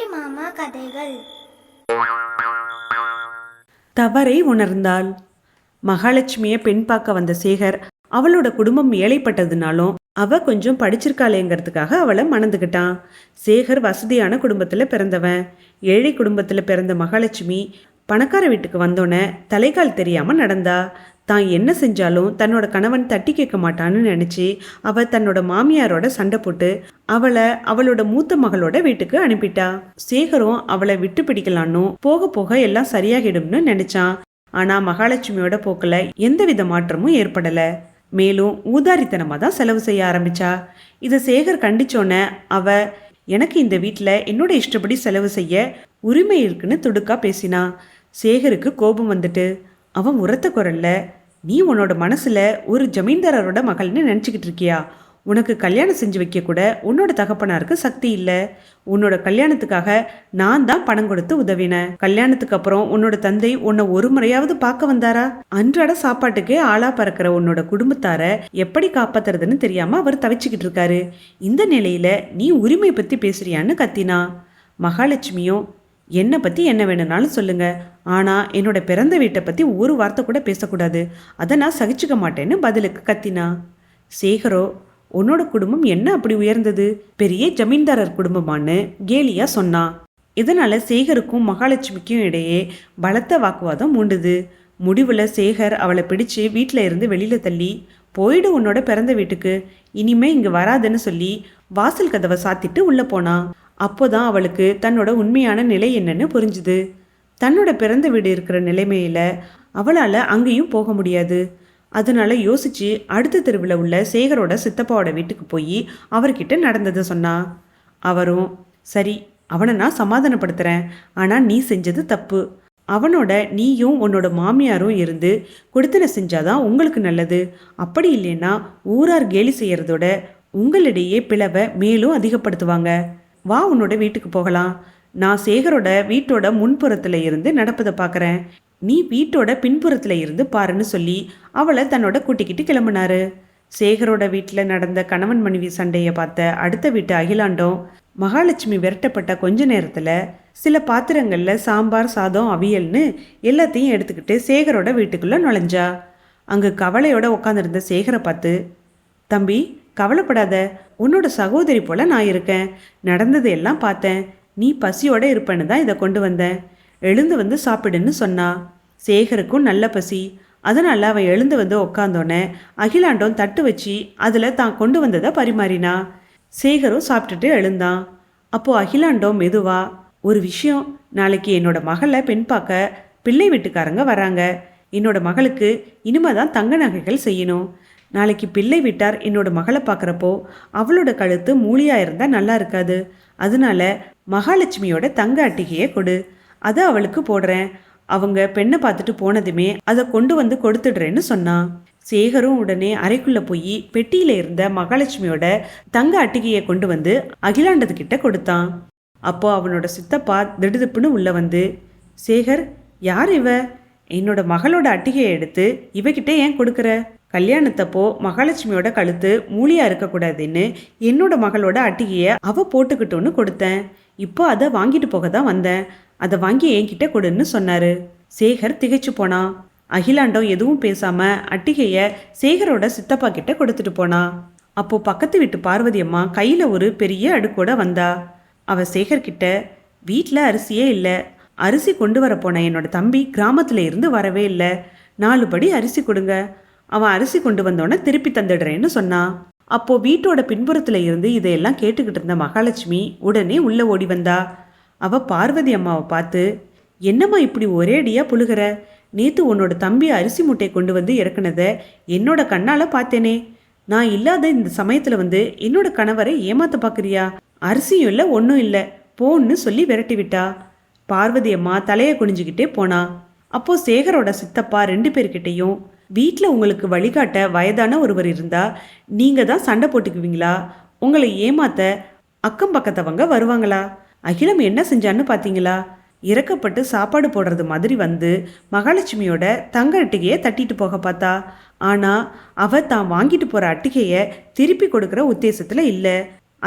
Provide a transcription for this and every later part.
அம்புலி மாமா கதைகள். தவறை உணர்ந்தாள். மகாலட்சுமியை பெண் பார்க்க வந்த சேகர் அவளோட குடும்பம் ஏழைப்பட்டதுனாலும் அவ கொஞ்சம் படிச்சிருக்காளேங்கிறதுக்காக அவளை மணந்துக்கிட்டான். சேகர் வசதியான குடும்பத்துல பிறந்தவன். ஏழை குடும்பத்துல பிறந்த மகாலட்சுமி பணக்கார வீட்டுக்கு வந்தோன்னே தலைகால் தெரியாம நடந்தா. தான் என்ன செஞ்சாலும் தன்னோட கணவன் தட்டி கேட்க மாட்டான்னு நினச்சி அவள் தன்னோட மாமியாரோட சண்டை போட்டு அவளை அவளோட மூத்த மகளோட வீட்டுக்கு அனுப்பிட்டா. சேகரும் அவளை விட்டு பிடிக்கலான்னு போக போக எல்லாம் சரியாகிடும்னு நினைச்சான். ஆனா மகாலட்சுமியோட போக்குல எந்தவித மாற்றமும் ஏற்படல. மேலும் ஊதாரித்தனமா தான் செலவு செய்ய ஆரம்பிச்சா. இதை சேகர் கண்டிச்சோன்ன அவ எனக்கு இந்த வீட்டில் என்னோட இஷ்டப்படி செலவு செய்ய உரிமை இருக்குன்னு துடுக்கா பேசினா. சேகருக்கு கோபம் வந்துட்டு அவன் உரத்த குரல்ல, நீ உன்னோட மனசுல ஒரு ஜமீன்தாரோட மகள்னு நினச்சிக்கிட்டு இருக்கியா? உனக்கு கல்யாணம் செஞ்சு வைக்க கூட உன்னோட தகப்பனாருக்கு சக்தி இல்லை. உன்னோட கல்யாணத்துக்காக நான் தான் பணம் கொடுத்து உதவினேன். கல்யாணத்துக்கு அப்புறம் உன்னோட தந்தை உன்னை ஒரு முறையாவது பார்க்க வந்தாரா? அன்றாட சாப்பாட்டுக்கே ஆளா பறக்கிற உன்னோட குடும்பத்தார எப்படி காப்பாத்துறதுன்னு தெரியாம அவர் தவிச்சுக்கிட்டு இருக்காரு. இந்த நிலையில நீ உரிமை பத்தி பேசுறியான்னு கத்தினா. மகாலட்சுமியும் என்னை பற்றி என்ன வேணும்னாலும் சொல்லுங்க, ஆனால் என்னோட பிறந்த வீட்டை பற்றி ஒரு வார்த்தை கூட பேசக்கூடாது, அதை நான் சகிச்சுக்க மாட்டேன்னு பதிலுக்கு கத்தினா. சேகரோ உன்னோட குடும்பம் என்ன அப்படி உயர்ந்தது, பெரிய ஜமீன்தாரர் குடும்பமானு கேலியா சொன்னான். இதனால சேகருக்கும் மகாலட்சுமிக்கும் இடையே பலத்த வாக்குவாதம் மூண்டுது. முடிவில் சேகர் அவளை பிடிச்சு வீட்டில் இருந்து வெளியில தள்ளி, போயிடு உன்னோட பிறந்த வீட்டுக்கு, இனிமே இங்கே வராதுன்னு சொல்லி வாசல் கதவை சாத்திட்டு உள்ள போனான். அப்போதான் அவளுக்கு தன்னோட உண்மையான நிலை என்னன்னு புரிஞ்சுது. தன்னோட பிறந்த வீடு இருக்கிற நிலைமையில அவளால் அங்கேயும் போக முடியாது. அதனால யோசிச்சு அடுத்த தெருவில் உள்ள சேகரோட சித்தப்பாவோட வீட்டுக்கு போய் அவர்கிட்ட நடந்ததை சொன்னா. அவரும் சரி, அவனை நான் சமாதானப்படுத்துறேன், ஆனால் நீ செஞ்சது தப்பு. அவனோட நீயும் உன்னோட மாமியாரும் இருந்து கொடுத்தன செஞ்சாதான் உங்களுக்கு நல்லது. அப்படி இல்லைன்னா ஊரார் கேலி செய்யறதோட உங்களிடையே பிளவை மேலும் அதிகப்படுத்துவாங்க. வா, உன்னோட வீட்டுக்கு போகலாம். நான் சேகரோட வீட்டோட முன்புறத்துல இருந்து நடப்பதை பார்க்குறேன், நீ வீட்டோட பின்புறத்துல இருந்து பாருன்னு சொல்லி அவளை தன்னோட கூட்டிக்கிட்டு கிளம்புனாரு. சேகரோட வீட்டில் நடந்த கணவன் மனைவி சண்டையை பார்த்த அடுத்த வீட்டு அகிலாண்டம் மகாலட்சுமி விரட்டப்பட்ட கொஞ்ச நேரத்தில் சில பாத்திரங்களில் சாம்பார், சாதம், அவியல்னு எல்லாத்தையும் எடுத்துக்கிட்டு சேகரோட வீட்டுக்குள்ளே நுழைஞ்சா. அங்கே கவலையோட உட்காந்துருந்த சேகரை பார்த்து, தம்பி கவலைப்படாத, உன்னோட சகோதரி போல நான் இருக்கேன். நடந்தது எல்லாம் பார்த்தேன். நீ பசியோட இருப்பேன்னு தான் இதை கொண்டு வந்தேன். எழுந்து வந்து சாப்பிடுன்னு சொன்னா. சேகருக்கும் நல்ல பசி. அதனால அவன் எழுந்து வந்து உக்காந்தோன்னே அகிலாண்டம் தட்டு வச்சு அதில் தான் கொண்டு வந்ததை பரிமாறினா. சேகரும் சாப்பிட்டுட்டு எழுந்தான். அப்போ அகிலாண்டம் மெதுவா, ஒரு விஷயம், நாளைக்கு என்னோட மகளை பெண் பார்க்க பிள்ளை வீட்டுக்காரங்க வராங்க. என்னோட மகளுக்கு இனிமே தான் தங்க நகைகள் செய்யணும். நாளைக்கு பிள்ளை வீட்டார் என்னோட மகளை பார்க்குறப்போ அவளோட கழுத்து மூலியாக இருந்தால் நல்லா இருக்காது. அதனால மகாலட்சுமியோட தங்க அட்டிகையை கொடு, அதை அவளுக்கு போடுறேன். அவங்க பெண்ணை பார்த்துட்டு போனதுமே அதை கொண்டு வந்து கொடுத்துடுறேன்னு சொன்னான். சேகரும் உடனே அறைக்குள்ளே போய் பெட்டியில் இருந்த மகாலட்சுமியோட தங்க அட்டிகையை கொண்டு வந்து அகிலாண்டதுக்கிட்ட கொடுத்தான். அப்போ அவனோட சித்தப்பா திடுதுப்புன்னு உள்ள வந்து, சேகர், யார் இவ? என்னோட மகளோட அட்டிகையை எடுத்து இவகிட்ட ஏன் கொடுக்குற? கல்யாணத்தப்போ மகாலட்சுமியோட கழுத்து மூலியா இருக்கக்கூடாதுன்னு என்னோட மகளோட அட்டிகையை அவ போட்டுக்கிட்டோன்னு கொடுத்தேன். இப்போ அதை வாங்கிட்டு போக தான் வந்தேன். அதை வாங்கி என்கிட்ட கொடுன்னு சொன்னாரு. சேகர் திகைச்சு போனான். அகிலாண்டம் எதுவும் பேசாம அட்டிகையை சேகரோட சித்தப்பா கிட்ட கொடுத்துட்டு போனா. அப்போ பக்கத்து வீட்டு பார்வதி அம்மா கையில ஒரு பெரிய அடுக்கோட வந்தா. அவ சேகர்கிட்ட, வீட்டில் அரிசியே இல்லை, அரிசி கொண்டு வர போன என்னோட தம்பி கிராமத்துல இருந்து வரவே இல்லை, 4 படி அரிசி கொடுங்க, அவன் அரிசி கொண்டு வந்தோன்னே திருப்பி தந்துடுறேன்னு சொன்னான். அப்போ வீட்டோட பின்புறத்துல இருந்து இதையெல்லாம் கேட்டுக்கிட்டு இருந்த மகாலட்சுமி உடனே உள்ள ஓடி வந்தா. அவ பார்வதி அம்மாவை பார்த்து, என்னம்மா இப்படி ஒரேடியா புழுகிற? நேத்து உன்னோட தம்பி அரிசி மூட்டை கொண்டு வந்து இறக்குனதை என்னோட கண்ணால பார்த்தேனே. நான் இல்லாத இந்த சமயத்துல வந்து என்னோட கணவரை ஏமாத்த பாக்குறியா? அரிசியும் இல்லை, ஒன்றும் இல்லை, போன்னு சொல்லி விரட்டி விட்டா. பார்வதி அம்மா தலையை குனிஞ்சுக்கிட்டே போனா. அப்போ சேகரோட சித்தப்பா 2 பேர்கிட்டையும், வீட்டில் உங்களுக்கு வழிகாட்ட வயதான ஒருவர் இருந்தா நீங்கள் தான் சண்டை போட்டுக்குவீங்களா? உங்களை ஏமாத்த அக்கம் பக்கத்தவங்க வருவாங்களா? அகிலம் என்ன செஞ்சான்னு பார்த்தீங்களா? இறக்கப்பட்டு சாப்பாடு போடுறது மாதிரி வந்து மகாலட்சுமியோட தங்க அட்டிகையை தட்டிட்டு போக பார்த்தா. ஆனால் அவ தான் வாங்கிட்டு போகிற அட்டிகையை திருப்பி கொடுக்குற உத்தேசத்தில் இல்லை.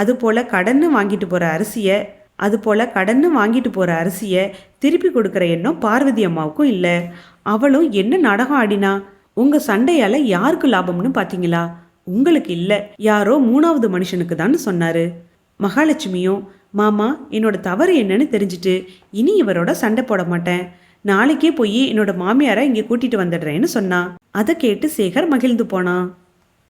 அதுபோல் கடன்னு வாங்கிட்டு போகிற அரிசியை அதுபோல கடன்னு வாங்கிட்டு போற அரிசிய திருப்பி கொடுக்கிற எண்ணம் பார்வதி அம்மாவுக்கும் இல்ல. அவளும் என்ன நாடகம் ஆடினா? உங்க சண்டையால யாருக்கு லாபம்னு பாத்தீங்களா? உங்களுக்கு இல்ல, யாரோ 3வது மனுஷனுக்கு தான் சொன்னாரு. மகாலட்சுமியும், மாமா என்னோட தவறு என்னன்னு தெரிஞ்சுட்டு இனி இவரோட சண்டை போட மாட்டேன், நாளைக்கே போய் என்னோட மாமியாரை இங்க கூட்டிட்டு வந்துடுறேன்னு சொன்னா. அதை கேட்டு சேகர் மகிழ்ந்து போனான்.